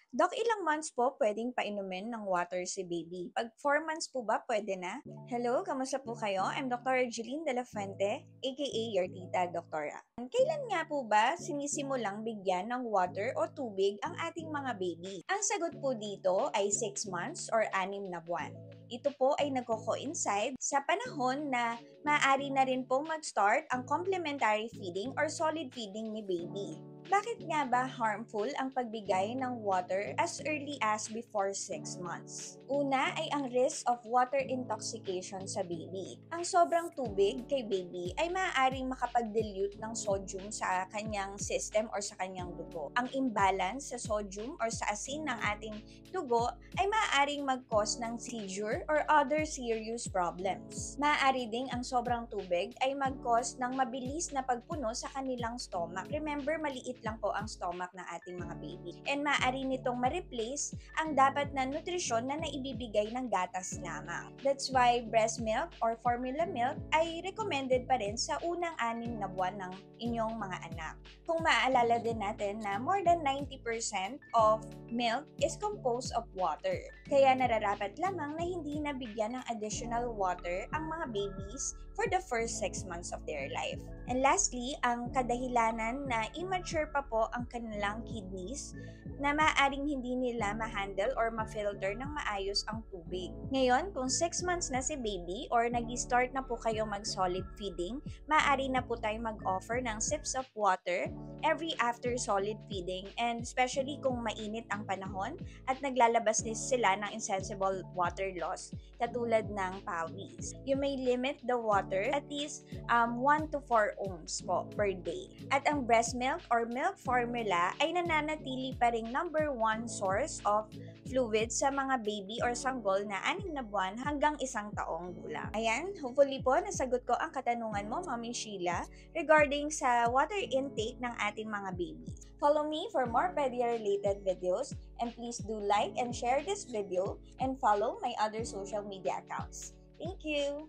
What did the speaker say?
Dok, ilang months po pwedeng painumin ng water si baby? Pag 4 months po ba pwede na? Hello, kamusta po kayo? I'm Dr. Jeline De La Fuente, aka your tita, Doktora. Kailan nga po ba sinisimulang bigyan ng water o tubig ang ating mga baby? Ang sagot po dito ay 6 months or 6 na buwan. Ito po ay nagko-coincide sa panahon na maaari na rin pong mag-start ang complementary feeding or solid feeding ni baby. Bakit nga ba harmful ang pagbigay ng water as early as before 6 months? Una ay ang risk of water intoxication sa baby. Ang sobrang tubig kay baby ay maaaring makapag-dilute ng sodium sa kanyang system or sa kanyang dugo. Ang imbalance sa sodium or sa asin ng ating dugo ay maaaring mag-cause ng seizure or other serious problems. Maaari ding ang sobrang tubig ay mag-cause ng mabilis na pagpuno sa kanilang stomach. Remember, maliit lang po ang stomach ng ating mga baby. And maaari nitong ma-replace ang dapat na nutrisyon na naibibigay ng gatas lamang. That's why breast milk or formula milk ay recommended pa rin sa unang 6 na buwan ng inyong mga anak. Kung maaalala din natin na more than 90% of milk is composed of water. Kaya nararapat lamang na hindi nabigyan ng additional water ang mga babies for the first 6 months of their life. And lastly, ang kadahilanan na immature pa po ang kanilang kidneys na maaaring hindi nila ma-handle or ma-filter ng maayos ang tubig. Ngayon, kung 6 months na si baby or nag-start na po kayo mag-solid feeding, maaari na po tayo mag-offer ng sips of water every after solid feeding, and especially kung mainit ang panahon at naglalabas din sila ng insensible water loss katulad ng pawis. You may limit the water at least 1 to 4 ohms po per day. At ang breast milk or milk formula ay nananatili pa ring number 1 source of fluid sa mga baby or sanggol na 6 na buwan hanggang 1 taong gulang. Ayan, hopefully po nasagot ko ang katanungan mo, Mami Sheila, regarding sa water intake ng ating mga baby. Follow me for more pedia-related videos, and please do like and share this video and follow my other social media accounts. Thank you!